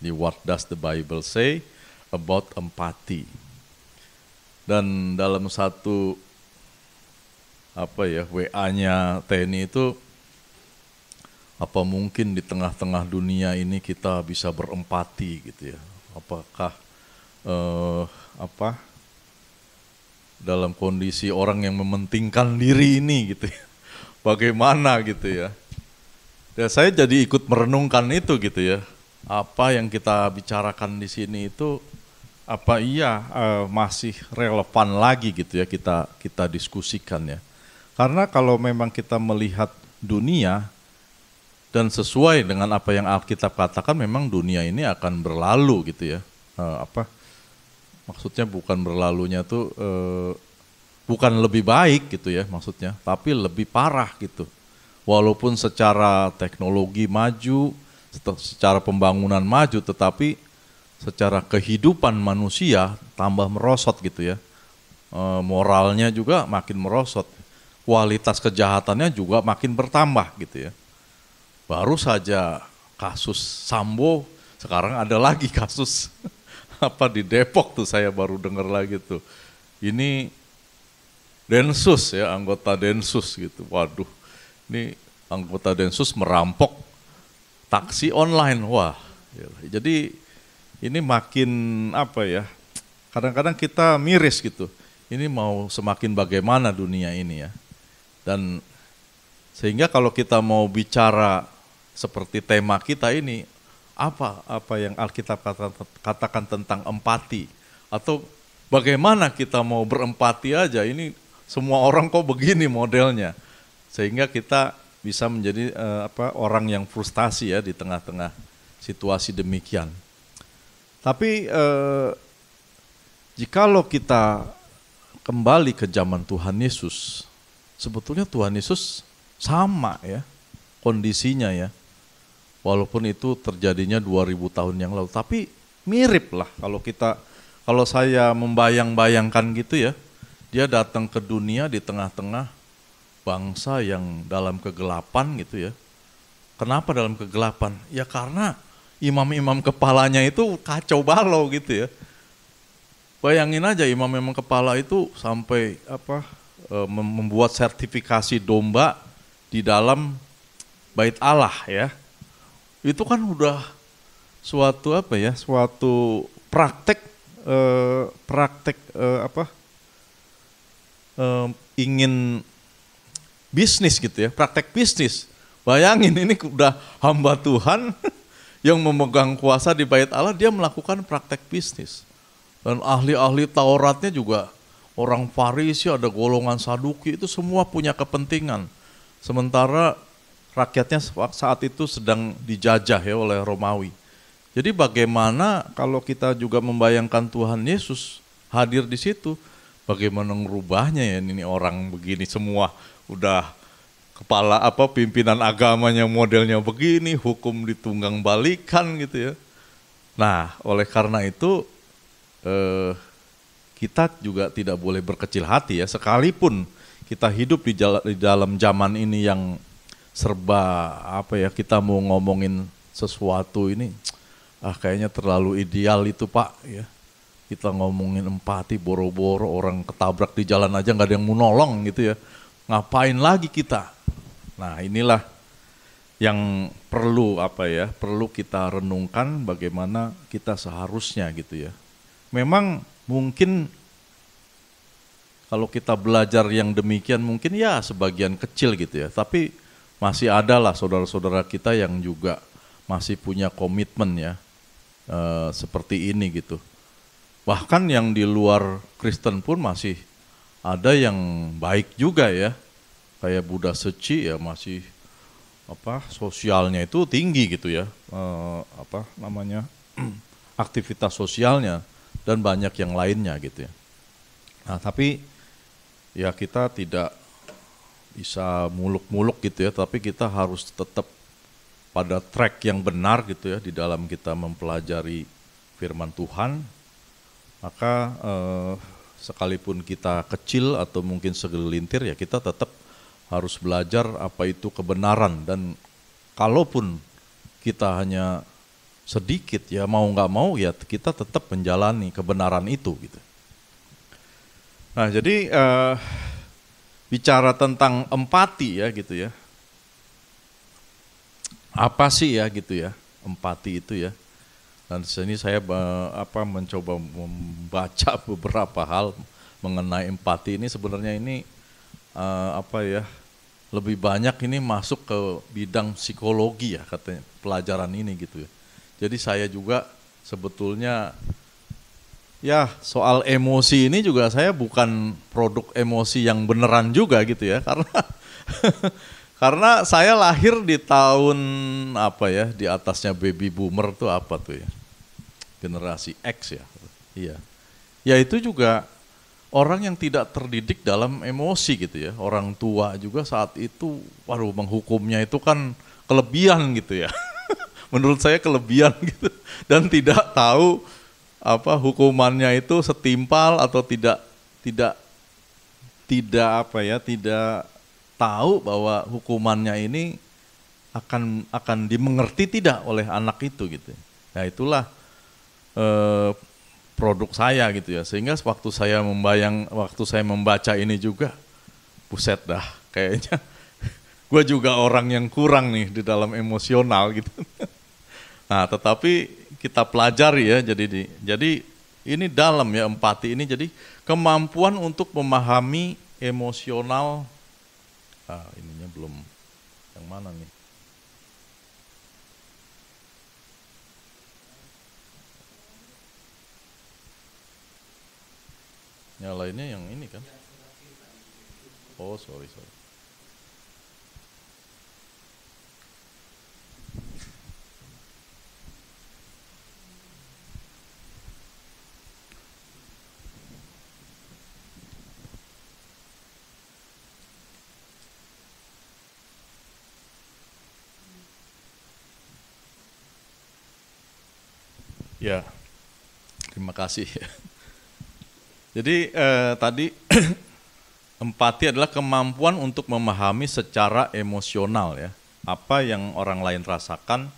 di What Does the Bible Say About Empathy. Dan dalam satu WA-nya TNI itu, apa mungkin di tengah-tengah dunia ini kita bisa berempati gitu ya? Apakah dalam kondisi orang yang mementingkan diri ini gitu ya? Bagaimana gitu ya? Ya saya jadi ikut merenungkan itu gitu ya. Apa yang kita bicarakan di sini itu masih relevan lagi gitu ya kita diskusikan ya. Karena kalau memang kita melihat dunia dan sesuai dengan apa yang Alkitab katakan, memang dunia ini akan berlalu gitu ya. Maksudnya bukan berlalunya tuh bukan lebih baik gitu ya maksudnya, tapi lebih parah gitu. Walaupun secara teknologi maju, secara pembangunan maju, tetapi secara kehidupan manusia tambah merosot gitu ya. Moralnya juga makin merosot, kualitas kejahatannya juga makin bertambah gitu ya. Baru saja kasus Sambo, sekarang ada lagi kasus di Depok tuh, saya baru dengar lagi tuh. Ini Densus ya, anggota Densus gitu. Waduh, ini anggota Densus merampok taksi online. Wah, jadi ini makin kadang-kadang kita miris gitu. Ini mau semakin bagaimana dunia ini ya. Dan sehingga kalau kita mau bicara seperti tema kita ini, apa yang Alkitab katakan tentang empati, atau bagaimana kita mau berempati aja, ini semua orang kok begini modelnya, sehingga kita bisa menjadi orang yang frustasi ya di tengah-tengah situasi demikian. Tapi jikalau kita kembali ke zaman Tuhan Yesus, sebetulnya Tuhan Yesus sama ya kondisinya ya. Walaupun itu terjadinya 2000 tahun yang lalu, tapi mirip lah kalau saya membayang-bayangkan gitu ya. Dia datang ke dunia di tengah-tengah bangsa yang dalam kegelapan gitu ya. Kenapa dalam kegelapan? Ya karena imam-imam kepalanya itu kacau balau gitu ya. Bayangin aja imam-imam kepala itu sampai membuat sertifikasi domba di dalam bait Allah ya. Itu kan udah suatu praktek ingin bisnis gitu ya, praktek bisnis. Bayangin ini udah hamba Tuhan yang memegang kuasa di bait Allah, dia melakukan praktek bisnis. Dan ahli-ahli Tauratnya juga orang Farisi, ada golongan Saduki, itu semua punya kepentingan. Sementara rakyatnya saat itu sedang dijajah ya oleh Romawi. Jadi bagaimana kalau kita juga membayangkan Tuhan Yesus hadir di situ, bagaimana ngerubahnya ya, ini orang begini semua udah kepala pimpinan agamanya modelnya begini, hukum ditunggang balikan gitu ya. Nah, oleh karena itu kita juga tidak boleh berkecil hati ya, sekalipun kita hidup di dalam zaman ini yang serba kita mau ngomongin sesuatu ini kayaknya terlalu ideal itu Pak ya. Kita ngomongin empati, boro-boro orang ketabrak di jalan aja nggak ada yang mau nolong gitu ya. Ngapain lagi kita? Nah, inilah yang perlu perlu kita renungkan bagaimana kita seharusnya gitu ya. Memang mungkin kalau kita belajar yang demikian mungkin ya sebagian kecil gitu ya, tapi masih ada lah saudara-saudara kita yang juga masih punya komitmen ya seperti ini gitu. Bahkan yang di luar Kristen pun masih ada yang baik juga ya. Kayak Buddha Seci ya masih sosialnya itu tinggi gitu ya. Aktivitas sosialnya dan banyak yang lainnya gitu ya. Nah, tapi ya kita tidak bisa muluk-muluk gitu ya, tapi kita harus tetap pada track yang benar gitu ya di dalam kita mempelajari firman Tuhan. Maka sekalipun kita kecil atau mungkin segelintir ya kita tetap harus belajar apa itu kebenaran. Dan kalaupun kita hanya sedikit ya, mau nggak mau ya kita tetap menjalani kebenaran itu gitu. Nah jadi bicara tentang empati ya gitu ya, apa sih ya gitu ya empati itu ya. Dan di sini saya mencoba membaca beberapa hal mengenai empati ini. Sebenarnya ini lebih banyak ini masuk ke bidang psikologi ya katanya pelajaran ini gitu ya. Jadi saya juga sebetulnya ya soal emosi ini juga saya bukan produk emosi yang beneran juga gitu ya, karena karena saya lahir di tahun di atasnya baby boomer tuh apa tuh ya, generasi X ya, iya. Ya itu juga orang yang tidak terdidik dalam emosi gitu ya, orang tua juga saat itu, menghukumnya itu kan kelebihan gitu ya. Menurut saya kelebihan gitu, dan tidak tahu hukumannya itu setimpal atau tidak tahu bahwa hukumannya ini akan dimengerti tidak oleh anak itu gitu. Nah itulah produk saya gitu ya, sehingga waktu saya membaca ini juga, buset dah kayaknya gue juga orang yang kurang nih di dalam emosional gitu. Nah, tetapi kita pelajari ya, jadi ini dalam ya empati ini, jadi kemampuan untuk memahami emosional. Ininya belum, yang mana nih? Nyalainnya yang ini kan? Oh, sorry. Ya, terima kasih. Jadi tadi empati adalah kemampuan untuk memahami secara emosional ya, apa yang orang lain rasakan,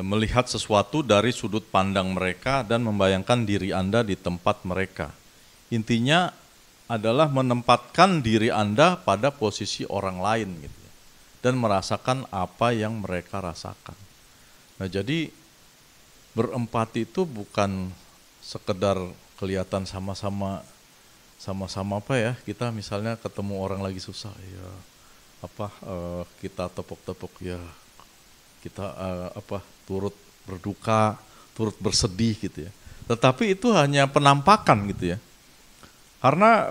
melihat sesuatu dari sudut pandang mereka dan membayangkan diri Anda di tempat mereka. Intinya adalah menempatkan diri Anda pada posisi orang lain gitu ya, dan merasakan apa yang mereka rasakan. Nah, jadi berempati itu bukan sekedar kelihatan sama-sama kita misalnya ketemu orang lagi susah ya kita tepuk-tepuk ya, kita turut berduka, turut bersedih gitu ya. Tetapi itu hanya penampakan gitu ya. Karena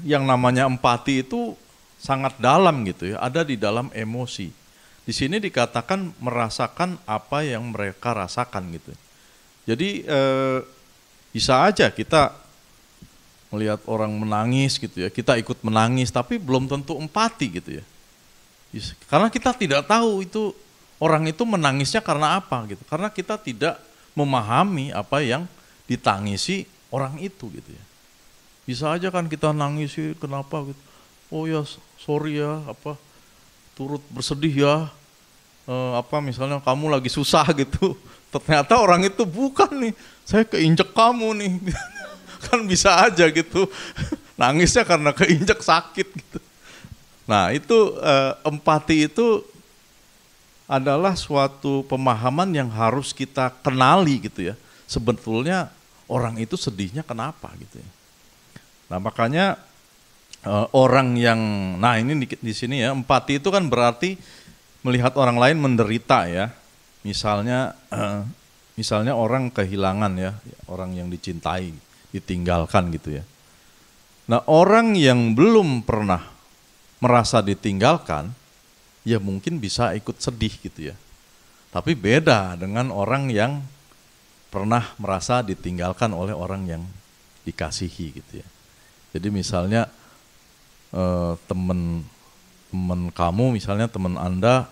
yang namanya empati itu sangat dalam gitu ya, ada di dalam emosi. Di sini dikatakan merasakan apa yang mereka rasakan gitu. Jadi bisa aja kita melihat orang menangis gitu ya, kita ikut menangis, tapi belum tentu empati gitu ya. Karena kita tidak tahu itu orang itu menangisnya karena apa gitu. Karena kita tidak memahami apa yang ditangisi orang itu gitu ya. Bisa aja kan kita nangis kenapa gitu. Oh ya sorry ya turut bersedih ya, misalnya kamu lagi susah gitu, ternyata orang itu bukan nih, saya keinjek kamu nih, kan bisa aja gitu, nangisnya karena keinjek sakit gitu. Nah itu empati itu adalah suatu pemahaman yang harus kita kenali gitu ya, sebetulnya orang itu sedihnya kenapa gitu ya. Nah makanya orang yang, ini di sini ya, empati itu kan berarti melihat orang lain menderita ya. Misalnya orang kehilangan ya, orang yang dicintai, ditinggalkan gitu ya. Nah orang yang belum pernah merasa ditinggalkan, ya mungkin bisa ikut sedih gitu ya. Tapi beda dengan orang yang pernah merasa ditinggalkan oleh orang yang dikasihi gitu ya. Jadi misalnya teman kamu, misalnya teman Anda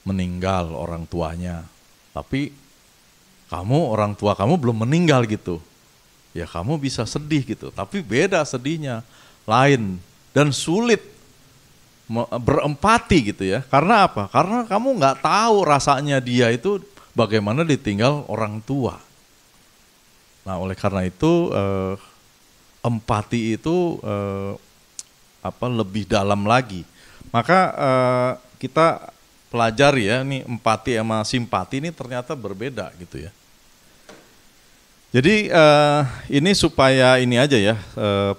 meninggal orang tuanya, tapi orang tua kamu belum meninggal gitu, ya kamu bisa sedih gitu, tapi beda sedihnya, lain dan sulit berempati gitu ya. Karena apa? Karena kamu nggak tahu rasanya dia itu bagaimana ditinggal orang tua. Nah, oleh karena itu empati itu lebih dalam lagi. Maka kita pelajari ya, nih empati sama simpati ini ternyata berbeda gitu ya. Jadi ini supaya ini aja ya,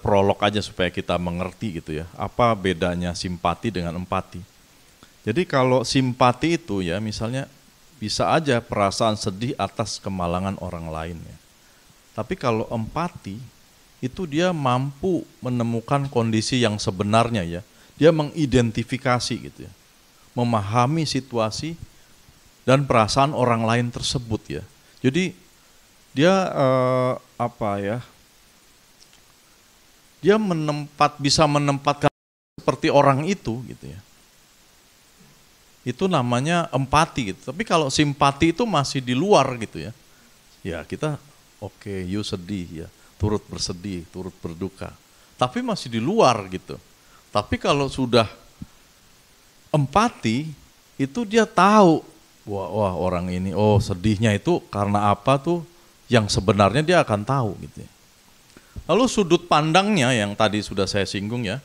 prolog aja supaya kita mengerti gitu ya, apa bedanya simpati dengan empati. Jadi kalau simpati itu ya misalnya bisa aja perasaan sedih atas kemalangan orang lain ya. Tapi kalau empati itu dia mampu menemukan kondisi yang sebenarnya ya. Dia mengidentifikasi gitu ya. Memahami situasi dan perasaan orang lain tersebut ya. Jadi dia dia bisa menempatkan seperti orang itu gitu ya. Itu namanya empati gitu. Tapi kalau simpati itu masih di luar gitu ya. Ya kita oke, you sedih ya, turut bersedih, turut berduka. Tapi masih di luar gitu. Tapi kalau sudah empati itu dia tahu wah orang ini sedihnya itu karena apa tuh yang sebenarnya dia akan tahu gitu ya. Lalu sudut pandangnya yang tadi sudah saya singgung ya.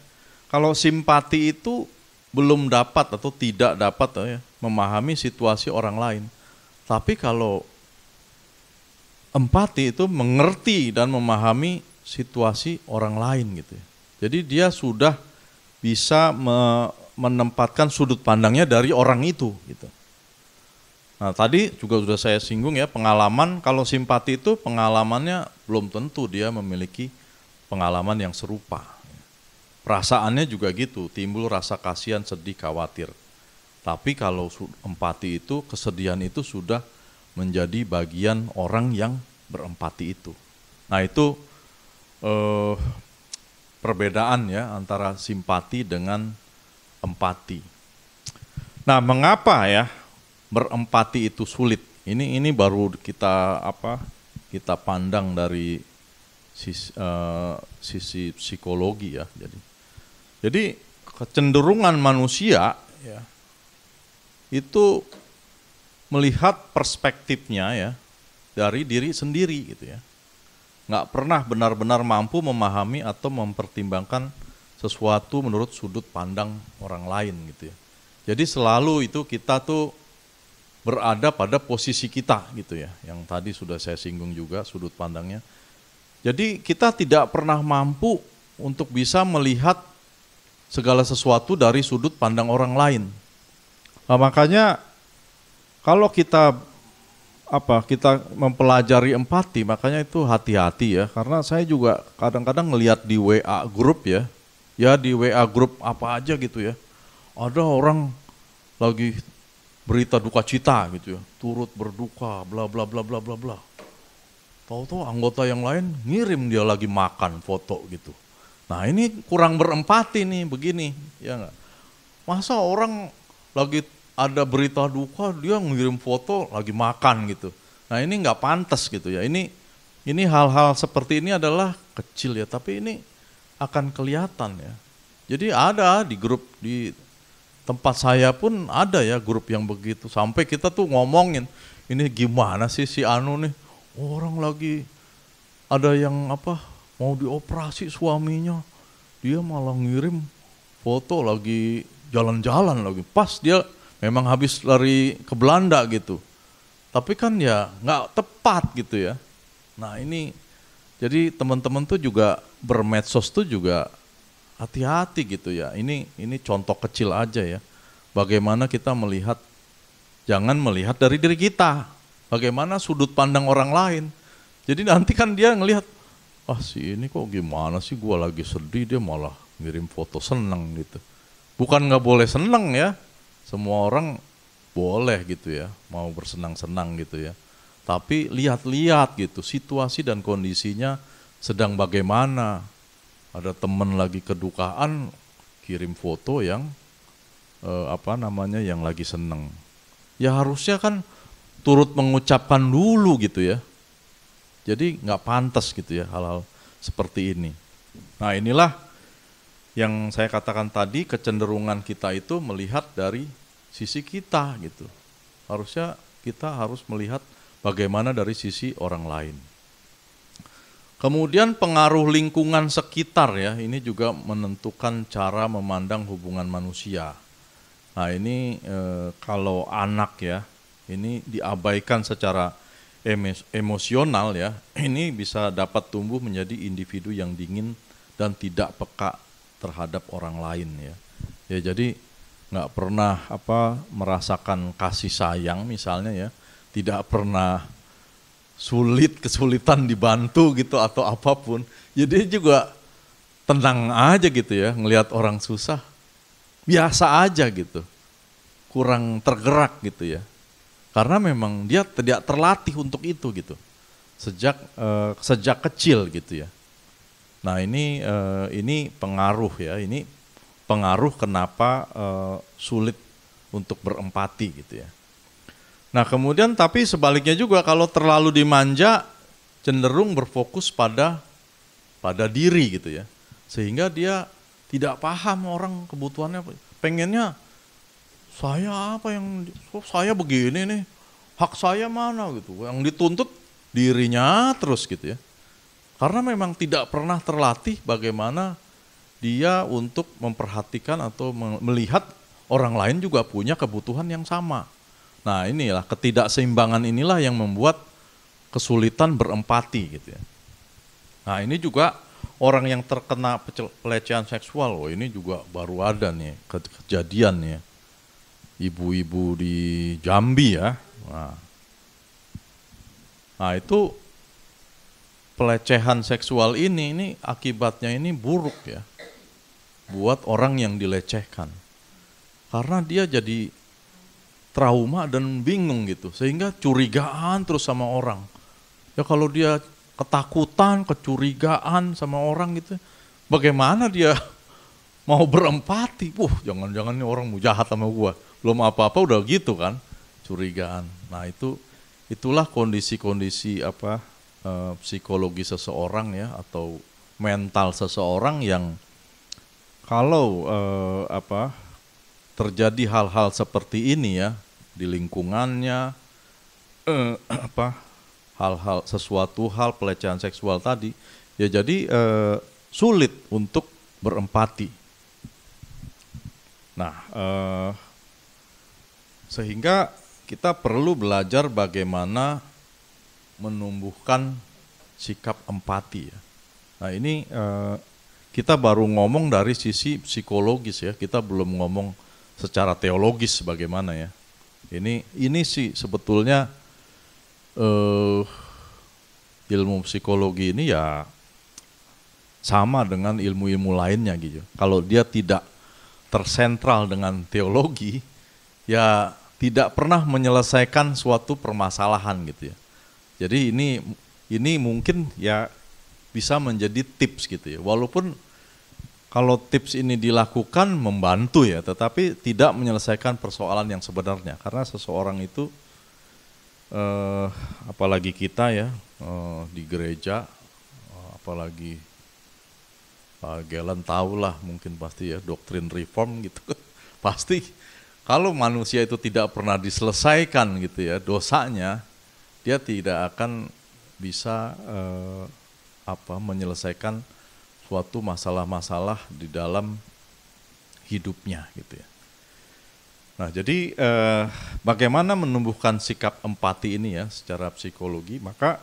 Kalau simpati itu belum dapat atau tidak dapat ya, memahami situasi orang lain. Tapi kalau empati itu mengerti dan memahami situasi orang lain gitu ya. Jadi dia sudah bisa menempatkan sudut pandangnya dari orang itu gitu. Nah tadi juga sudah saya singgung ya, pengalaman, kalau simpati itu pengalamannya belum tentu dia memiliki pengalaman yang serupa. Perasaannya juga gitu, timbul rasa kasihan, sedih, khawatir. Tapi kalau empati itu, kesedihan itu sudah menjadi bagian orang yang berempati itu. Nah itu perbedaan ya antara simpati dengan empati. Nah mengapa ya berempati itu sulit? Ini baru kita pandang dari sisi psikologi ya. Jadi kecenderungan manusia ya, itu melihat perspektifnya ya dari diri sendiri gitu ya. Nggak pernah benar-benar mampu memahami atau mempertimbangkan sesuatu menurut sudut pandang orang lain gitu ya. Jadi selalu itu kita tuh berada pada posisi kita gitu ya. Yang tadi sudah saya singgung juga sudut pandangnya. Jadi kita tidak pernah mampu untuk bisa melihat segala sesuatu dari sudut pandang orang lain. Nah, makanya kalau kita mempelajari empati, makanya itu hati-hati ya, karena saya juga kadang-kadang ngelihat di WA grup ya di WA grup apa aja gitu ya, ada orang lagi berita duka cita gitu ya, turut berduka, bla bla bla bla bla bla. Tahu-tahu anggota yang lain ngirim dia lagi makan foto gitu. Nah ini kurang berempati nih begini, ya nggak? Masa orang lagi ada berita duka dia ngirim foto lagi makan gitu. Nah ini nggak pantas gitu ya. Ini hal-hal seperti ini adalah kecil ya, tapi ini akan kelihatan ya. Jadi ada di grup di tempat saya pun ada ya grup yang begitu. Sampai kita tuh ngomongin, ini gimana sih si Anu nih? Orang lagi ada yang mau dioperasi suaminya, dia malah ngirim foto lagi jalan-jalan lagi. Pas dia memang habis lari ke Belanda gitu. Tapi kan ya nggak tepat gitu ya. Nah ini, jadi teman-teman tuh juga bermedsos tuh juga hati-hati gitu ya. Ini contoh kecil aja ya. Bagaimana kita melihat, jangan melihat dari diri kita. Bagaimana sudut pandang orang lain. Jadi nanti kan dia ngelihat, si ini kok gimana sih, gua lagi sedih dia malah ngirim foto seneng gitu. Bukan nggak boleh seneng ya, semua orang boleh gitu ya, mau bersenang-senang gitu ya. Tapi lihat-lihat gitu, situasi dan kondisinya sedang bagaimana. Ada temen lagi kedukaan, kirim foto yang yang lagi seneng. Ya harusnya kan turut mengucapkan dulu gitu ya. Jadi nggak pantas gitu ya hal-hal seperti ini. Nah inilah yang saya katakan tadi, kecenderungan kita itu melihat dari sisi kita gitu. Harusnya kita harus melihat bagaimana dari sisi orang lain. Kemudian pengaruh lingkungan sekitar ya, ini juga menentukan cara memandang hubungan manusia. Nah ini kalau anak ya, ini diabaikan secara emosional ya, ini bisa dapat tumbuh menjadi individu yang dingin dan tidak peka terhadap orang lain ya. Ya jadi nggak pernah merasakan kasih sayang misalnya ya, tidak pernah kesulitan dibantu gitu atau apapun. Jadi juga tenang aja gitu ya, ngelihat orang susah, biasa aja gitu, kurang tergerak gitu ya. Karena memang dia tidak terlatih untuk itu gitu, sejak kecil gitu ya. Nah ini pengaruh ya, ini pengaruh kenapa sulit untuk berempati gitu ya. Nah kemudian tapi sebaliknya juga kalau terlalu dimanja cenderung berfokus pada diri gitu ya. Sehingga dia tidak paham orang kebutuhannya, pengennya saya saya begini nih, hak saya mana gitu. Yang dituntut dirinya terus gitu ya. Karena memang tidak pernah terlatih bagaimana dia untuk memperhatikan atau melihat orang lain juga punya kebutuhan yang sama. Nah inilah ketidakseimbangan inilah yang membuat kesulitan berempati gitu ya. Nah ini juga orang yang terkena pelecehan seksual, ini juga baru ada nih kejadian ya. Ibu-ibu di Jambi ya. Nah itu pelecehan seksual ini akibatnya ini buruk ya. Buat orang yang dilecehkan. Karena dia jadi trauma dan bingung gitu. Sehingga curigaan terus sama orang. Ya kalau dia ketakutan, kecurigaan sama orang gitu, bagaimana dia mau berempati? Jangan-jangan ini orang mau jahat sama gua. Belum apa-apa udah gitu kan, curigaan. Nah itulah kondisi-kondisi psikologi seseorang ya, atau mental seseorang yang kalau terjadi hal-hal seperti ini ya di lingkungannya, sesuatu hal pelecehan seksual tadi ya, jadi sulit untuk berempati. Nah sehingga kita perlu belajar bagaimana menumbuhkan sikap empati ya. Nah ini kita baru ngomong dari sisi psikologis ya, kita belum ngomong secara teologis bagaimana ya. Ini sih sebetulnya ilmu psikologi ini ya sama dengan ilmu-ilmu lainnya gitu. Kalau dia tidak tersentral dengan teologi, ya tidak pernah menyelesaikan suatu permasalahan gitu ya. Jadi ini mungkin ya bisa menjadi tips gitu ya. Walaupun kalau tips ini dilakukan membantu ya, tetapi tidak menyelesaikan persoalan yang sebenarnya. Karena seseorang itu, apalagi kita ya di gereja, apalagi Pak Gelen tahulah mungkin pasti ya doktrin reform gitu. Pasti kalau manusia itu tidak pernah diselesaikan gitu ya dosanya, dia tidak akan bisa menyelesaikan suatu masalah-masalah di dalam hidupnya gitu ya. Nah jadi bagaimana menumbuhkan sikap empati ini ya secara psikologi, maka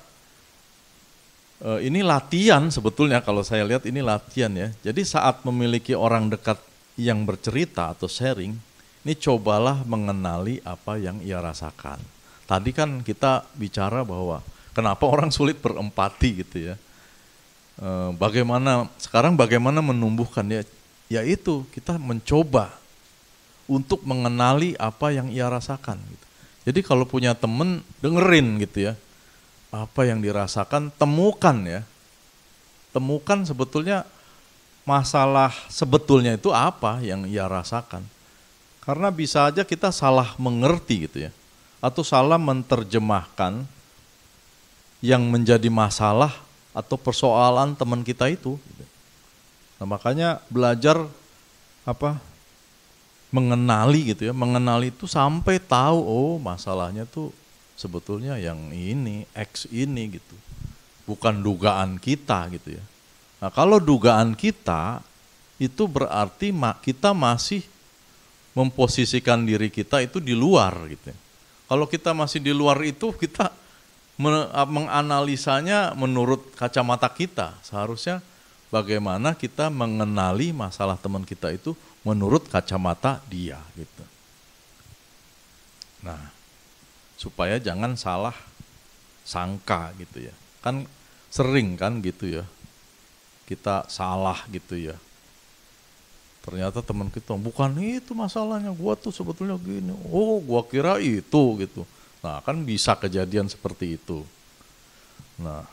ini latihan sebetulnya kalau saya lihat ini latihan ya. Jadi saat memiliki orang dekat yang bercerita atau sharing, ini cobalah mengenali apa yang ia rasakan. Tadi kan kita bicara bahwa kenapa orang sulit berempati gitu ya. Sekarang bagaimana menumbuhkan ya, yaitu kita mencoba untuk mengenali apa yang ia rasakan gitu. Jadi kalau punya temen dengerin gitu ya, apa yang dirasakan, temukan sebetulnya masalah sebetulnya itu apa yang ia rasakan. Karena bisa aja kita salah mengerti gitu ya, atau salah menerjemahkan yang menjadi masalah atau persoalan teman kita itu. Nah, makanya belajar mengenali gitu ya, mengenali itu sampai tahu masalahnya tuh sebetulnya yang ini, X ini gitu. Bukan dugaan kita gitu ya. Nah kalau dugaan kita, itu berarti kita masih memposisikan diri kita itu di luar gitu ya. Kalau kita masih di luar itu, kita menganalisanya menurut kacamata kita. Seharusnya bagaimana kita mengenali masalah teman kita itu menurut kacamata dia gitu. Nah, supaya jangan salah sangka gitu ya. Kan sering kan gitu ya. Kita salah gitu ya. Ternyata teman kita, bukan itu masalahnya, gua tuh sebetulnya gini. Oh, gua kira itu gitu. Nah, kan bisa kejadian seperti itu. Nah,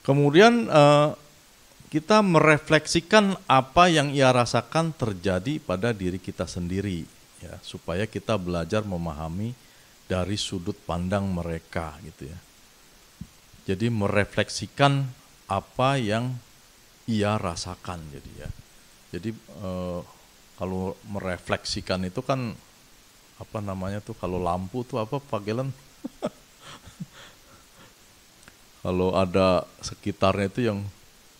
kemudian kita merefleksikan apa yang ia rasakan terjadi pada diri kita sendiri, ya, supaya kita belajar memahami dari sudut pandang mereka gitu ya. Jadi merefleksikan apa yang ia rasakan jadi ya. Jadi kalau merefleksikan itu kan apa namanya tuh, kalau lampu tuh apa panggilan? Kalau ada sekitarnya itu yang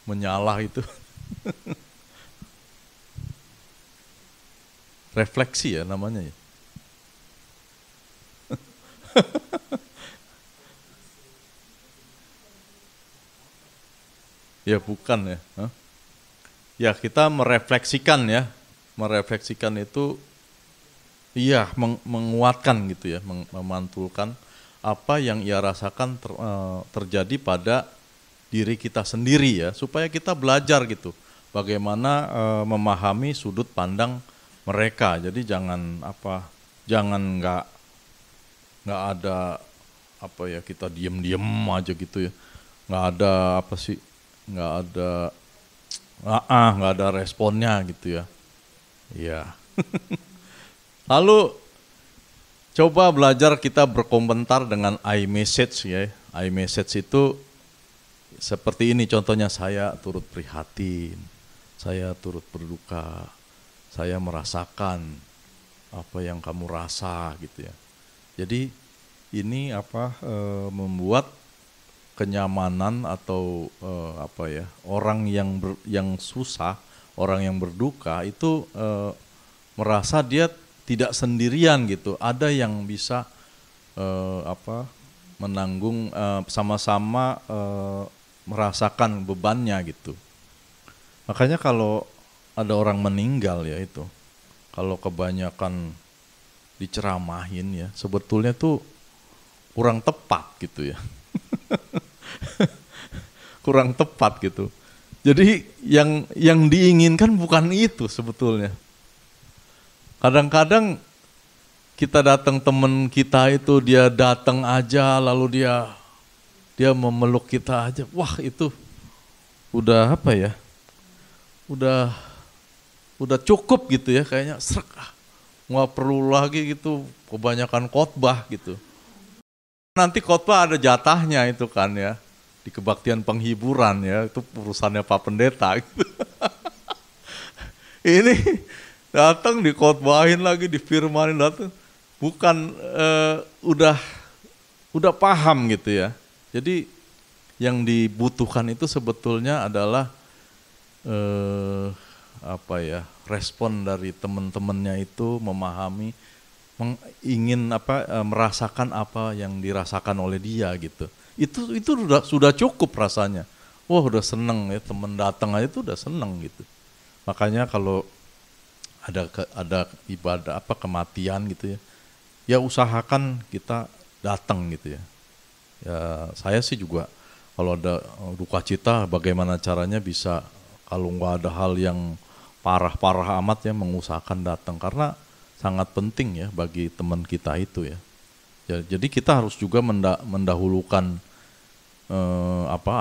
menyala itu. Refleksi ya namanya ya. Ya bukan ya. Hah? Ya kita merefleksikan ya. Merefleksikan itu iya menguatkan gitu ya, memantulkan apa yang ia rasakan terjadi pada diri kita sendiri ya, supaya kita belajar gitu bagaimana memahami sudut pandang mereka. Jadi jangan nggak ada apa ya, kita diem aja gitu ya, nggak ada apa sih, nggak ada responnya gitu ya. Iya. Lalu coba belajar kita berkomentar dengan iMessage ya. iMessage itu seperti ini contohnya, saya turut prihatin, saya turut berduka, saya merasakan apa yang kamu rasa gitu ya. Jadi ini membuat kenyamanan atau orang yang susah, orang yang berduka itu merasa dia tidak sendirian gitu, ada yang bisa menanggung, sama-sama merasakan bebannya gitu. Makanya kalau ada orang meninggal ya itu, kalau kebanyakan diceramahin ya, sebetulnya tuh kurang tepat gitu ya. Kurang tepat gitu. Jadi yang diinginkan bukan itu sebetulnya. Kadang-kadang kita datang, teman kita itu dia datang aja lalu dia memeluk kita aja. Wah, itu udah apa ya? Udah cukup gitu ya, kayaknya srek. Nggak perlu lagi gitu kebanyakan khotbah gitu. Nanti khotbah ada jatahnya itu kan ya, di kebaktian penghiburan ya, itu urusannya Pak Pendeta gitu. Ini datang dikhotbahin lagi, difirmanin, datang bukan udah paham gitu ya. Jadi yang dibutuhkan itu sebetulnya adalah respon dari teman-temannya itu memahami, ingin merasakan apa yang dirasakan oleh dia gitu. Itu sudah cukup rasanya. Wah, udah seneng ya, teman datang aja itu udah seneng gitu. Makanya kalau ada ibadah kematian gitu ya, ya usahakan kita datang gitu ya. Ya saya sih juga kalau ada duka cita, bagaimana caranya bisa, kalau nggak ada hal yang parah-parah amat ya, mengusahakan datang, karena sangat penting ya bagi teman kita itu ya. Jadi kita harus juga mendahulukan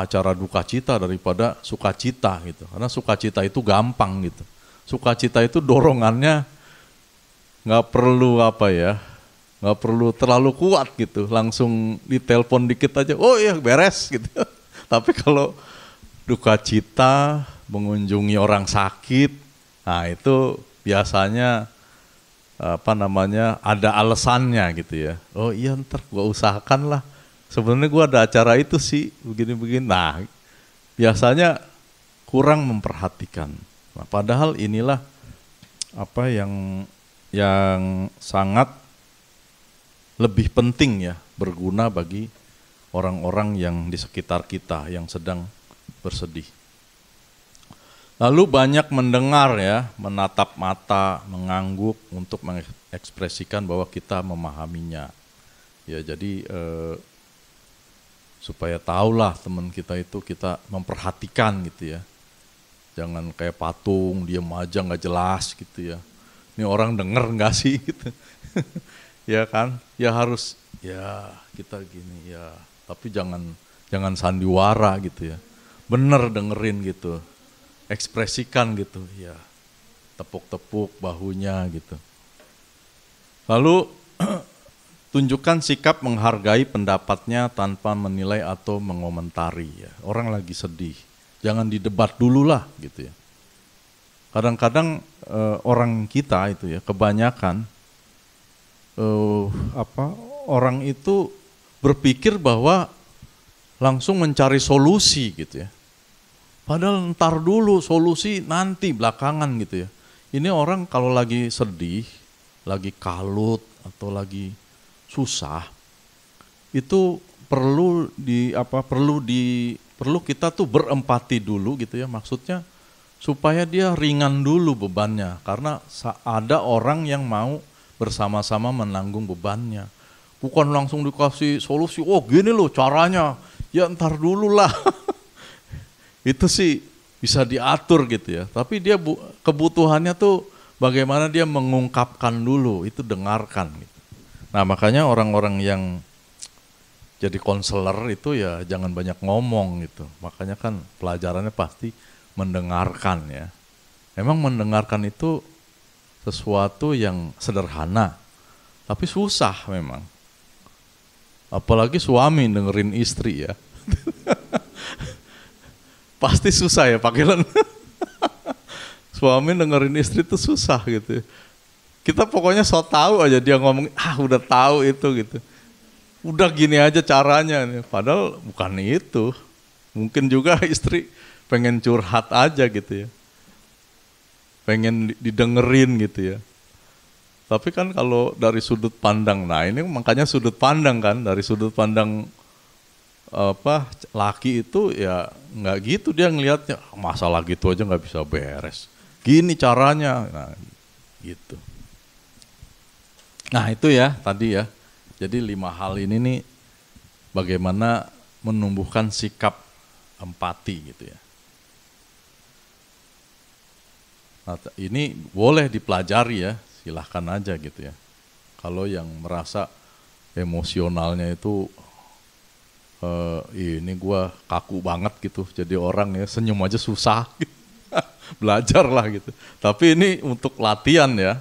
acara duka cita daripada sukacita gitu, karena sukacita itu gampang gitu. Sukacita itu dorongannya nggak perlu nggak perlu terlalu kuat gitu, langsung ditelepon dikit aja, oh iya beres gitu. Tapi kalau duka cita, mengunjungi orang sakit, nah itu biasanya ada alasannya gitu ya. Oh iya ntar gue usahakan lah. Sebenarnya gue ada acara itu sih begini-begini. Nah biasanya kurang memperhatikan. Nah, padahal inilah yang sangat lebih penting ya, berguna bagi orang-orang yang di sekitar kita yang sedang bersedih. Lalu banyak mendengar ya, menatap mata, mengangguk untuk mengekspresikan bahwa kita memahaminya. Ya jadi supaya tahulah teman kita itu kita memperhatikan gitu ya. Jangan kayak patung, diam aja nggak jelas gitu ya. Ini orang denger nggak sih gitu. Ya kan? Ya harus ya kita gini ya. Tapi jangan sandiwara gitu ya. Bener dengerin gitu. Ekspresikan gitu ya. Tepuk-tepuk bahunya gitu. Lalu tunjukkan sikap menghargai pendapatnya tanpa menilai atau mengomentari ya. Orang lagi sedih. Jangan didebat dulu lah gitu ya. Kadang-kadang orang kita itu ya kebanyakan orang itu berpikir bahwa langsung mencari solusi gitu ya. Padahal ntar dulu solusi nanti belakangan gitu ya. Ini orang kalau lagi sedih, lagi kalut atau lagi susah itu perlu kita tuh berempati dulu gitu ya, maksudnya supaya dia ringan dulu bebannya karena ada orang yang mau bersama-sama menanggung bebannya, bukan langsung dikasih solusi. Oh gini loh caranya, ya ntar dulu lah. Itu sih bisa diatur gitu ya, tapi dia kebutuhannya tuh bagaimana dia mengungkapkan dulu, itu dengarkan gitu. Nah makanya orang-orang yang jadi konselor itu ya jangan banyak ngomong gitu. Makanya kan pelajarannya pasti mendengarkan ya. Emang mendengarkan itu sesuatu yang sederhana, tapi susah memang. Apalagi suami dengerin istri ya. Pasti susah ya Pak Gilan. Suami dengerin istri itu susah gitu. Kita pokoknya so tahu aja dia ngomong, udah tahu itu gitu. Udah gini aja caranya nih, padahal bukan itu. Mungkin juga istri pengen curhat aja gitu ya. Pengen didengerin gitu ya. Tapi kan kalau dari sudut pandang, nah ini makanya sudut pandang kan, dari sudut pandang laki itu ya nggak gitu, dia ngelihatnya masalah gitu aja nggak bisa beres. Gini caranya, nah gitu. Nah itu ya tadi ya. Jadi 5 hal ini nih bagaimana menumbuhkan sikap empati gitu ya. Nah, ini boleh dipelajari ya, silahkan aja gitu ya. Kalau yang merasa emosionalnya itu ini gua kaku banget gitu, jadi orang ya senyum aja susah gitu. Belajar lah gitu. Tapi ini untuk latihan ya.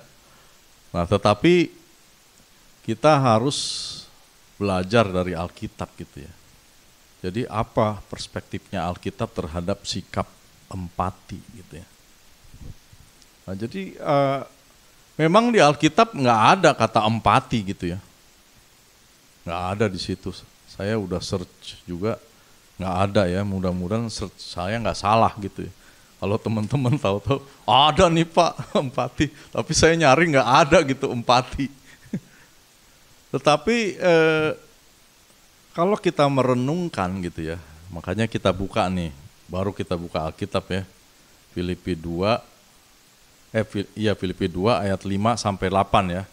Nah tetapi kita harus belajar dari Alkitab gitu ya. Jadi apa perspektifnya Alkitab terhadap sikap empati gitu ya. Nah jadi memang di Alkitab nggak ada kata empati gitu ya. Nggak ada di situ. Saya udah search juga nggak ada ya. Mudah-mudahan search saya nggak salah gitu ya. Kalau teman-teman tahu-tahu ada nih Pak empati, tapi saya nyari nggak ada gitu empati. Tetapi kalau kita merenungkan gitu ya, makanya kita buka nih, baru kita buka Alkitab ya, Filipi 2 ayat 5 sampai 8 ya.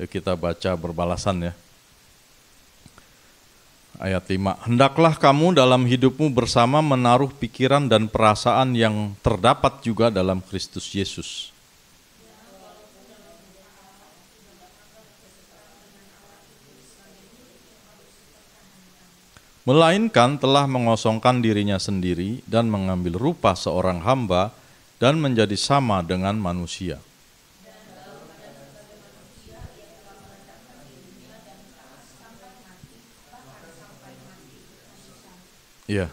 Ya kita baca berbalasan ya. Ayat 5, hendaklah kamu dalam hidupmu bersama menaruh pikiran dan perasaan yang terdapat juga dalam Kristus Yesus. Melainkan telah mengosongkan dirinya sendiri dan mengambil rupa seorang hamba dan menjadi sama dengan manusia. Iya.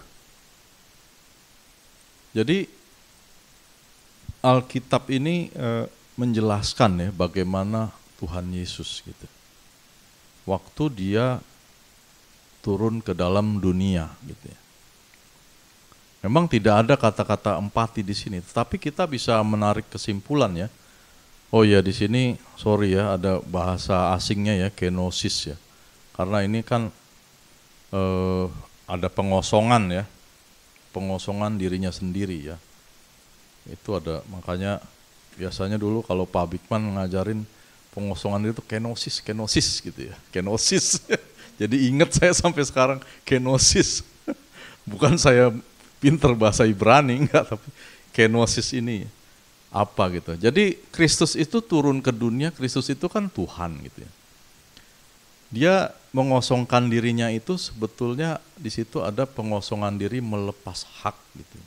Jadi Alkitab ini menjelaskan ya bagaimana Tuhan Yesus gitu. Waktu dia turun ke dalam dunia gitu ya. Memang tidak ada kata-kata empati di sini, tetapi kita bisa menarik kesimpulan ya. Oh ya, di sini sorry ya, ada bahasa asingnya ya, kenosis ya. Karena ini kan ada pengosongan ya, pengosongan dirinya sendiri ya. Itu ada, makanya biasanya dulu kalau Pak Bigman ngajarin pengosongan itu kenosis gitu ya, kenosis. Jadi ingat saya sampai sekarang kenosis. Bukan saya pinter bahasa Ibrani, enggak, tapi kenosis ini apa gitu. Jadi Kristus itu turun ke dunia, Kristus itu kan Tuhan gitu ya. Dia mengosongkan dirinya itu sebetulnya di situ ada pengosongan diri melepas hak gitu.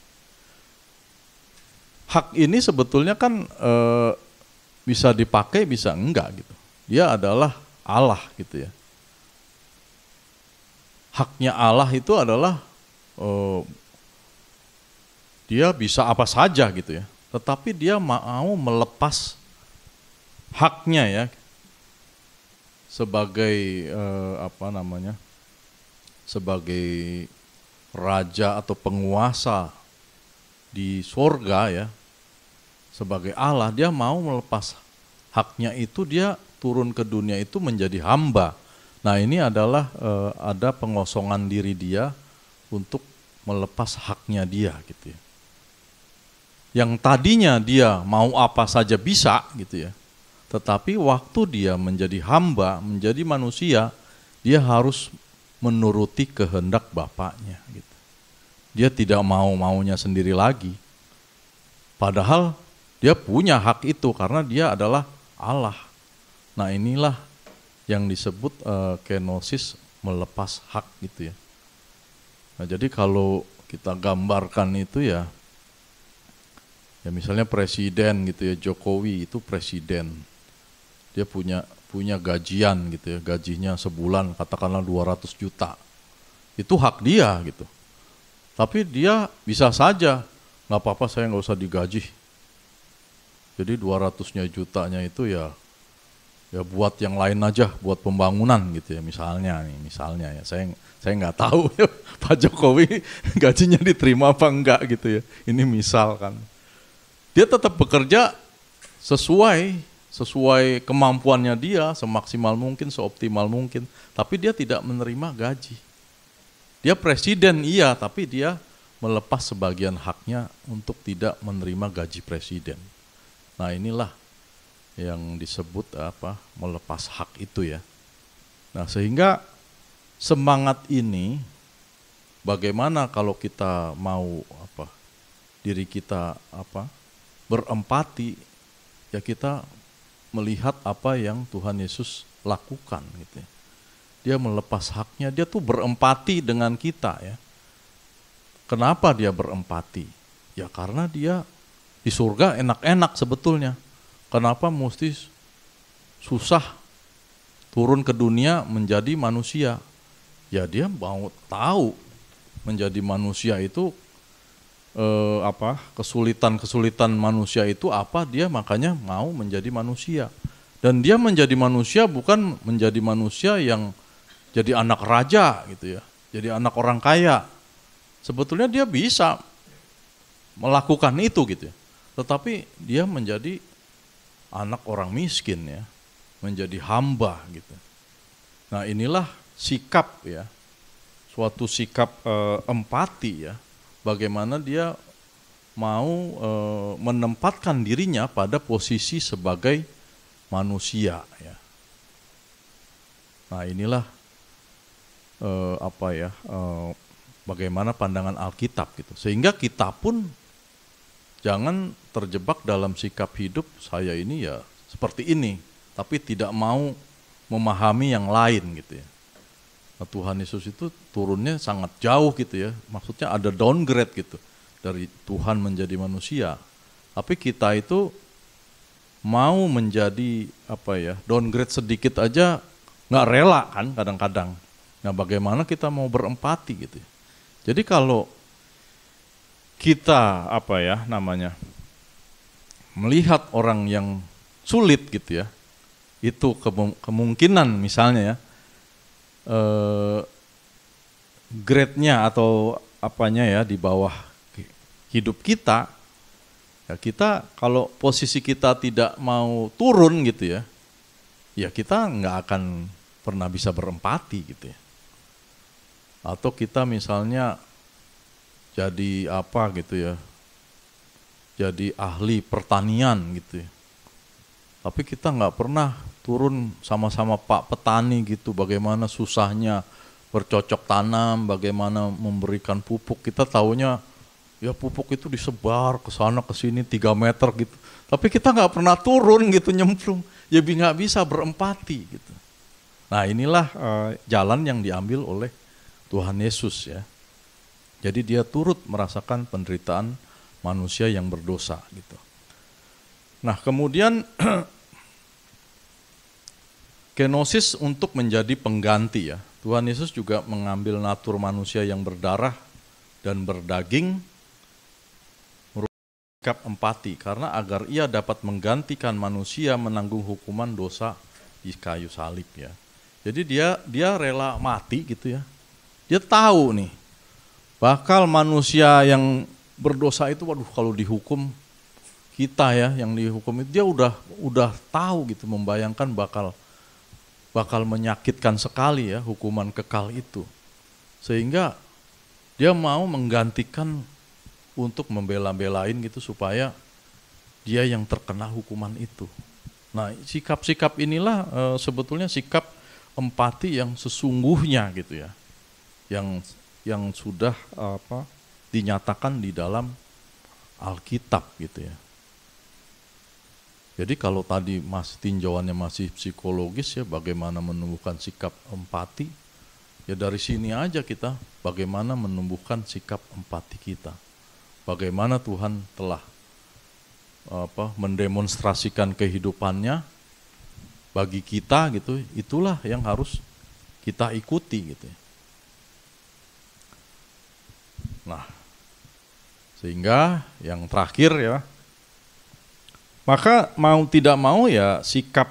Hak ini sebetulnya kan bisa dipakai bisa enggak gitu. Dia adalah Allah gitu ya. Haknya Allah itu adalah dia bisa apa saja gitu ya. Tetapi dia mau melepas haknya ya sebagai sebagai raja atau penguasa di sorga ya, sebagai Allah, dia mau melepas haknya itu, dia turun ke dunia itu menjadi hamba. Nah ini adalah ada pengosongan diri dia untuk melepas haknya dia gitu ya. Yang tadinya dia mau apa saja bisa gitu ya. Tetapi waktu dia menjadi hamba, menjadi manusia, dia harus menuruti kehendak Bapaknya gitu. Dia tidak maunya sendiri lagi. Padahal dia punya hak itu karena dia adalah Allah. Nah inilah yang disebut kenosis, melepas hak gitu ya. Nah jadi kalau kita gambarkan itu ya misalnya presiden gitu ya, Jokowi itu presiden. Dia punya gajian gitu ya, gajinya sebulan katakanlah 200 juta. Itu hak dia gitu. Tapi dia bisa saja, nggak apa-apa saya nggak usah digaji. Jadi 200-nya jutanya itu ya buat yang lain aja, buat pembangunan gitu ya, misalnya ya. Saya nggak tahu ya, Pak Jokowi gajinya diterima apa enggak gitu ya. Ini misalkan. Dia tetap bekerja sesuai kemampuannya dia, semaksimal mungkin, seoptimal mungkin. Tapi dia tidak menerima gaji. Dia presiden iya, tapi dia melepas sebagian haknya untuk tidak menerima gaji presiden. Nah inilah yang disebut melepas hak itu ya. Nah sehingga semangat ini, bagaimana kalau kita mau diri kita berempati, ya kita melihat apa yang Tuhan Yesus lakukan gitu ya. Dia melepas haknya, dia tuh berempati dengan kita ya. Kenapa dia berempati? Ya karena dia di surga enak-enak sebetulnya. Kenapa mesti susah turun ke dunia menjadi manusia? Ya dia mau tahu menjadi manusia itu kesulitan manusia itu apa, dia makanya mau menjadi manusia. Dan dia menjadi manusia bukan menjadi manusia yang jadi anak raja gitu ya, jadi anak orang kaya. Sebetulnya dia bisa melakukan itu gitu ya. Tetapi dia menjadi anak orang miskin ya, menjadi hamba gitu. Nah inilah sikap ya, suatu sikap empati ya. Bagaimana dia mau menempatkan dirinya pada posisi sebagai manusia ya. Nah inilah bagaimana pandangan Alkitab gitu. Sehingga kita pun jangan terjebak dalam sikap hidup saya ini ya seperti ini, tapi tidak mau memahami yang lain gitu ya. Tuhan Yesus itu turunnya sangat jauh gitu ya, maksudnya ada downgrade gitu dari Tuhan menjadi manusia. Tapi kita itu mau menjadi downgrade sedikit aja nggak rela kan kadang-kadang. Nah bagaimana kita mau berempati gitu ya. Jadi kalau kita melihat orang yang sulit gitu ya. Itu kemungkinan misalnya ya, grade-nya atau apanya ya di bawah hidup kita, ya kita kalau posisi kita tidak mau turun gitu ya, ya kita nggak akan pernah bisa berempati gitu ya. Atau kita misalnya jadi apa gitu ya, jadi ahli pertanian gitu ya. Tapi kita nggak pernah turun sama-sama Pak Petani gitu, bagaimana susahnya bercocok tanam, bagaimana memberikan pupuk. Kita taunya ya pupuk itu disebar ke sana ke sini 3 meter gitu. Tapi kita nggak pernah turun gitu nyemplung, ya nggak bisa berempati gitu. Nah inilah jalan yang diambil oleh Tuhan Yesus ya. Jadi dia turut merasakan penderitaan manusia yang berdosa gitu. Nah kemudian kenosis untuk menjadi pengganti ya. Tuhan Yesus juga mengambil natur manusia yang berdarah dan berdaging, merupakan sikap empati, karena agar ia dapat menggantikan manusia menanggung hukuman dosa di kayu salib ya. Jadi dia rela mati gitu ya. Dia tahu nih, bakal manusia yang berdosa itu, waduh kalau dihukum kita ya, yang dihukum itu dia udah tahu gitu, membayangkan bakal menyakitkan sekali ya hukuman kekal itu. Sehingga dia mau menggantikan untuk membela-belain gitu supaya dia yang terkena hukuman itu. Nah sikap-sikap inilah sebetulnya sikap empati yang sesungguhnya gitu ya. Yang sudah dinyatakan di dalam Alkitab gitu ya. Jadi kalau tadi tinjauannya masih psikologis ya, bagaimana menumbuhkan sikap empati, ya dari sini aja kita bagaimana menumbuhkan sikap empati kita. Bagaimana Tuhan telah mendemonstrasikan kehidupannya bagi kita gitu, itulah yang harus kita ikuti gitu. Nah, sehingga yang terakhir ya, maka mau tidak mau ya sikap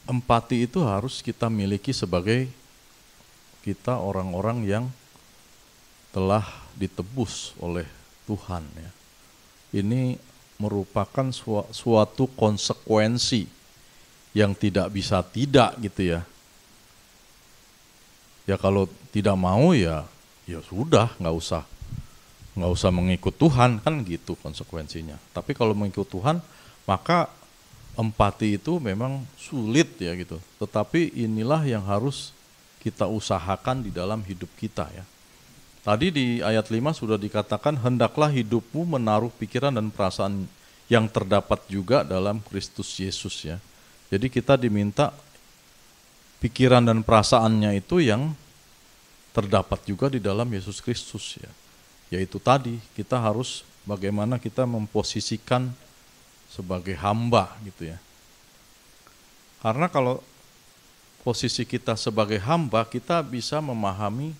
empati itu harus kita miliki sebagai kita orang-orang yang telah ditebus oleh Tuhan ya. Ini merupakan suatu konsekuensi yang tidak bisa tidak gitu ya. Ya kalau tidak mau ya sudah nggak usah mengikut Tuhan kan gitu konsekuensinya. Tapi kalau mengikut Tuhan maka empati itu memang sulit ya gitu. Tetapi inilah yang harus kita usahakan di dalam hidup kita ya. Tadi di ayat 5 sudah dikatakan hendaklah hidupmu menaruh pikiran dan perasaan yang terdapat juga dalam Kristus Yesus ya. Jadi kita diminta pikiran dan perasaannya itu yang terdapat juga di dalam Yesus Kristus ya. Yaitu tadi kita harus bagaimana kita memposisikan sebagai hamba gitu ya. Karena kalau posisi kita sebagai hamba, kita bisa memahami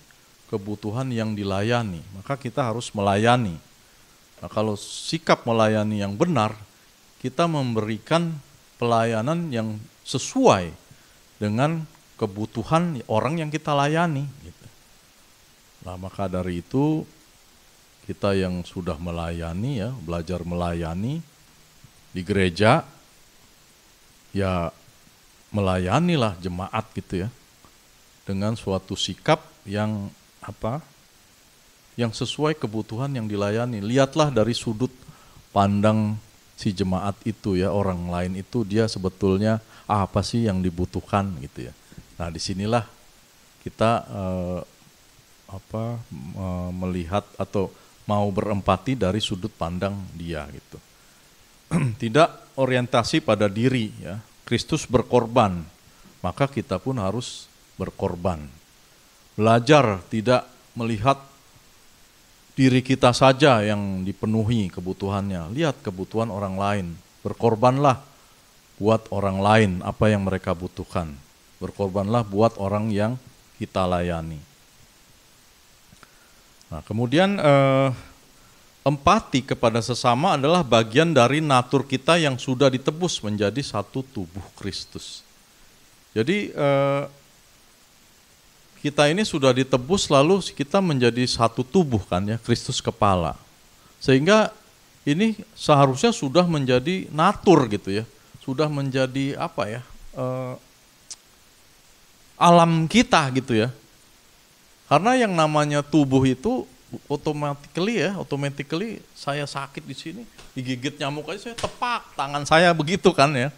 kebutuhan yang dilayani, maka kita harus melayani. Nah, kalau sikap melayani yang benar, kita memberikan pelayanan yang sesuai dengan kebutuhan orang yang kita layani gitu. Nah, maka dari itu kita yang sudah melayani ya, belajar melayani di gereja, ya melayanilah jemaat gitu ya, dengan suatu sikap yang yang sesuai kebutuhan yang dilayani. Lihatlah dari sudut pandang si jemaat itu ya, orang lain itu dia sebetulnya apa sih yang dibutuhkan gitu ya. Nah disinilah kita melihat atau mau berempati dari sudut pandang dia gitu. Tidak orientasi pada diri ya. Kristus berkorban, maka kita pun harus berkorban. Belajar tidak melihat diri kita saja yang dipenuhi kebutuhannya. Lihat kebutuhan orang lain. Berkorbanlah buat orang lain apa yang mereka butuhkan. Berkorbanlah buat orang yang kita layani. Nah, kemudian empati kepada sesama adalah bagian dari natur kita yang sudah ditebus menjadi satu tubuh Kristus. Jadi kita ini sudah ditebus lalu kita menjadi satu tubuh kan ya, Kristus kepala. Sehingga ini seharusnya sudah menjadi natur gitu ya, sudah menjadi apa ya, alam kita gitu ya. Karena yang namanya tubuh itu automatically saya sakit di sini, digigit nyamuk aja saya tepak tangan saya begitu kan ya.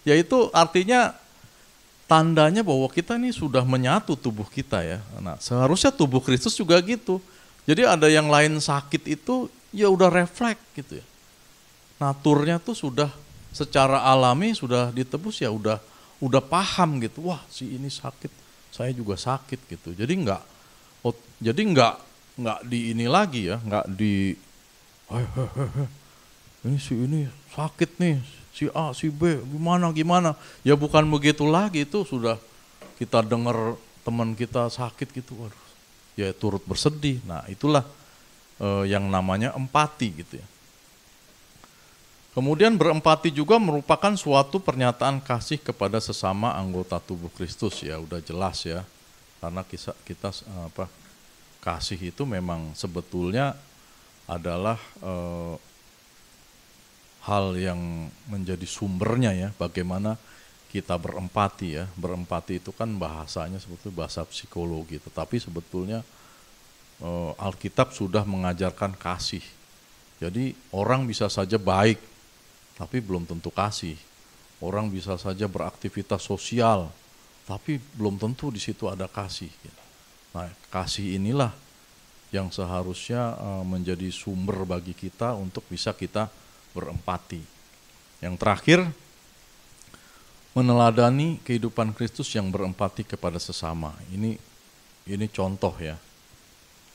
Yaitu artinya tandanya bahwa kita ini sudah menyatu tubuh kita ya. Nah, seharusnya tubuh Kristus juga gitu. Jadi ada yang lain sakit itu ya udah refleks gitu ya. Naturnya tuh sudah secara alami sudah ditebus ya udah paham gitu. Wah, si ini sakit, saya juga sakit gitu. Jadi enggak di ini lagi ya, enggak di ini si ini sakit nih, si A, si B, gimana. Ya bukan begitu lagi, itu sudah kita dengar teman kita sakit gitu, waduh, ya turut bersedih. Nah itulah yang namanya empati gitu ya. Kemudian berempati juga merupakan suatu pernyataan kasih kepada sesama anggota tubuh Kristus ya, udah jelas ya. Karena kita kasih itu memang sebetulnya adalah hal yang menjadi sumbernya ya, bagaimana kita berempati ya. Berempati itu kan bahasanya sebetulnya bahasa psikologi, tetapi sebetulnya Alkitab sudah mengajarkan kasih. Jadi orang bisa saja baik, tapi belum tentu kasih. Orang bisa saja beraktivitas sosial, tapi belum tentu di situ ada kasih. Nah, kasih inilah yang seharusnya menjadi sumber bagi kita untuk bisa kita berempati. Yang terakhir, meneladani kehidupan Kristus yang berempati kepada sesama. Ini contoh ya.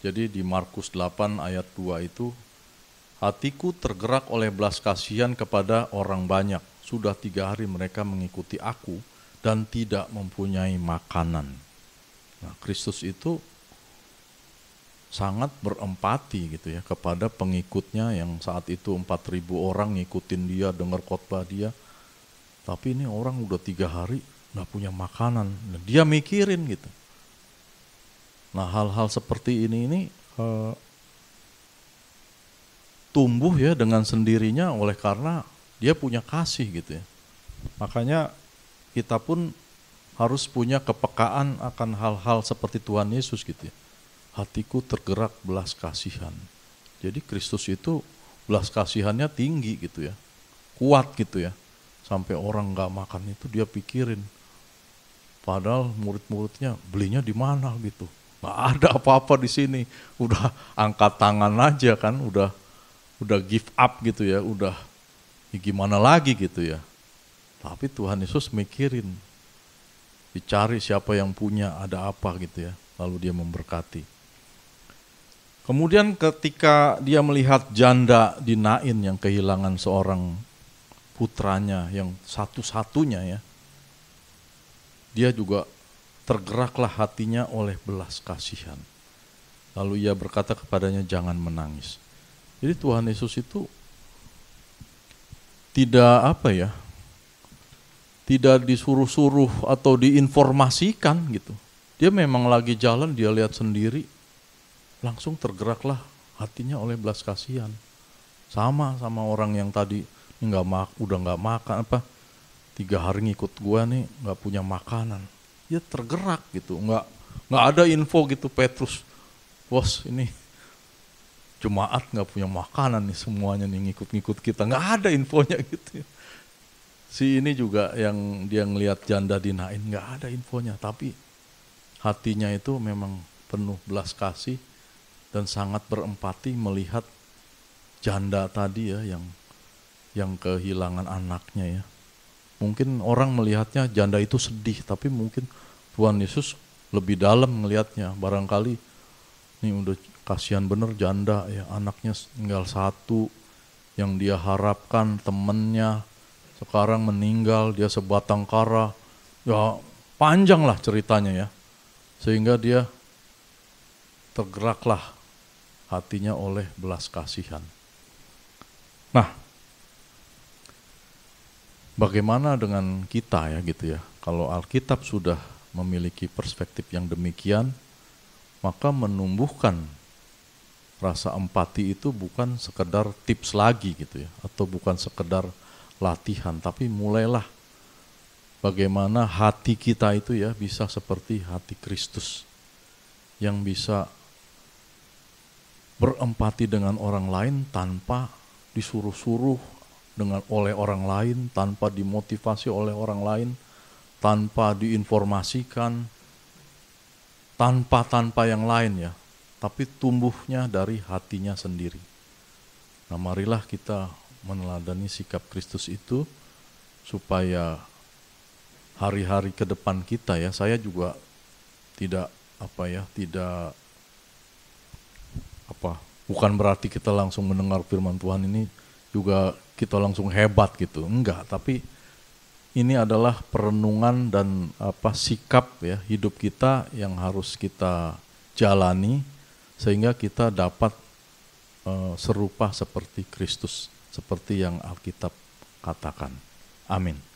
Jadi di Markus 8 ayat 2 itu, hatiku tergerak oleh belas kasihan kepada orang banyak. Sudah 3 hari mereka mengikuti aku dan tidak mempunyai makanan. Nah, Kristus itu sangat berempati gitu ya kepada pengikutnya yang saat itu 4.000 orang ngikutin dia, dengar khotbah dia. Tapi ini orang udah 3 hari nggak punya makanan. Nah, dia mikirin gitu. Nah, hal-hal seperti ini tumbuh ya dengan sendirinya oleh karena dia punya kasih gitu ya. Makanya kita pun harus punya kepekaan akan hal-hal seperti Tuhan Yesus gitu ya. Hatiku tergerak belas kasihan. Jadi Kristus itu belas kasihannya tinggi gitu ya, kuat gitu ya. Sampai orang nggak makan itu dia pikirin. Padahal murid-muridnya belinya di mana gitu. Nggak ada apa-apa di sini. Udah angkat tangan aja kan, udah give up gitu ya, udah ya gimana lagi gitu ya. Tapi Tuhan Yesus mikirin, dicari siapa yang punya, ada apa gitu ya. Lalu dia memberkati. Kemudian ketika dia melihat janda di Nain yang kehilangan seorang putranya yang satu-satunya ya, dia juga tergeraklah hatinya oleh belas kasihan. Lalu ia berkata kepadanya, jangan menangis. Jadi Tuhan Yesus itu tidak disuruh-suruh atau diinformasikan gitu. Dia memang lagi jalan, dia lihat sendiri, langsung tergeraklah hatinya oleh belas kasihan. Sama orang yang tadi udah nggak makan 3 hari ngikut gua nih nggak punya makanan. Dia tergerak gitu, nggak ada info gitu Petrus, bos ini jemaat nggak punya makanan nih semuanya nih ngikut kita, nggak ada infonya gitu. Si ini juga yang dia ngelihat janda di Nain nggak ada infonya, tapi hatinya itu memang penuh belas kasih dan sangat berempati melihat janda tadi ya yang kehilangan anaknya ya. Mungkin orang melihatnya janda itu sedih, tapi mungkin Tuhan Yesus lebih dalam melihatnya. Barangkali ini udah kasihan bener janda ya, anaknya tinggal 1 yang dia harapkan, temennya sekarang meninggal, dia sebatang kara. Ya panjang lah ceritanya ya. Sehingga dia tergeraklah hatinya oleh belas kasihan. Nah, bagaimana dengan kita ya gitu ya? Kalau Alkitab sudah memiliki perspektif yang demikian, maka menumbuhkan rasa empati itu bukan sekedar tips lagi gitu ya, atau bukan sekedar latihan, tapi mulailah bagaimana hati kita itu ya bisa seperti hati Kristus yang bisa berempati dengan orang lain tanpa disuruh-suruh oleh orang lain, tanpa dimotivasi oleh orang lain, tanpa diinformasikan, tanpa yang lain ya, tapi tumbuhnya dari hatinya sendiri. Nah, marilah kita meneladani sikap Kristus itu supaya hari-hari ke depan kita ya, saya juga tidak bukan berarti kita langsung mendengar firman Tuhan ini juga kita langsung hebat gitu, enggak, tapi ini adalah perenungan dan sikap ya hidup kita yang harus kita jalani sehingga kita dapat serupa seperti Kristus, seperti yang Alkitab katakan. Amin.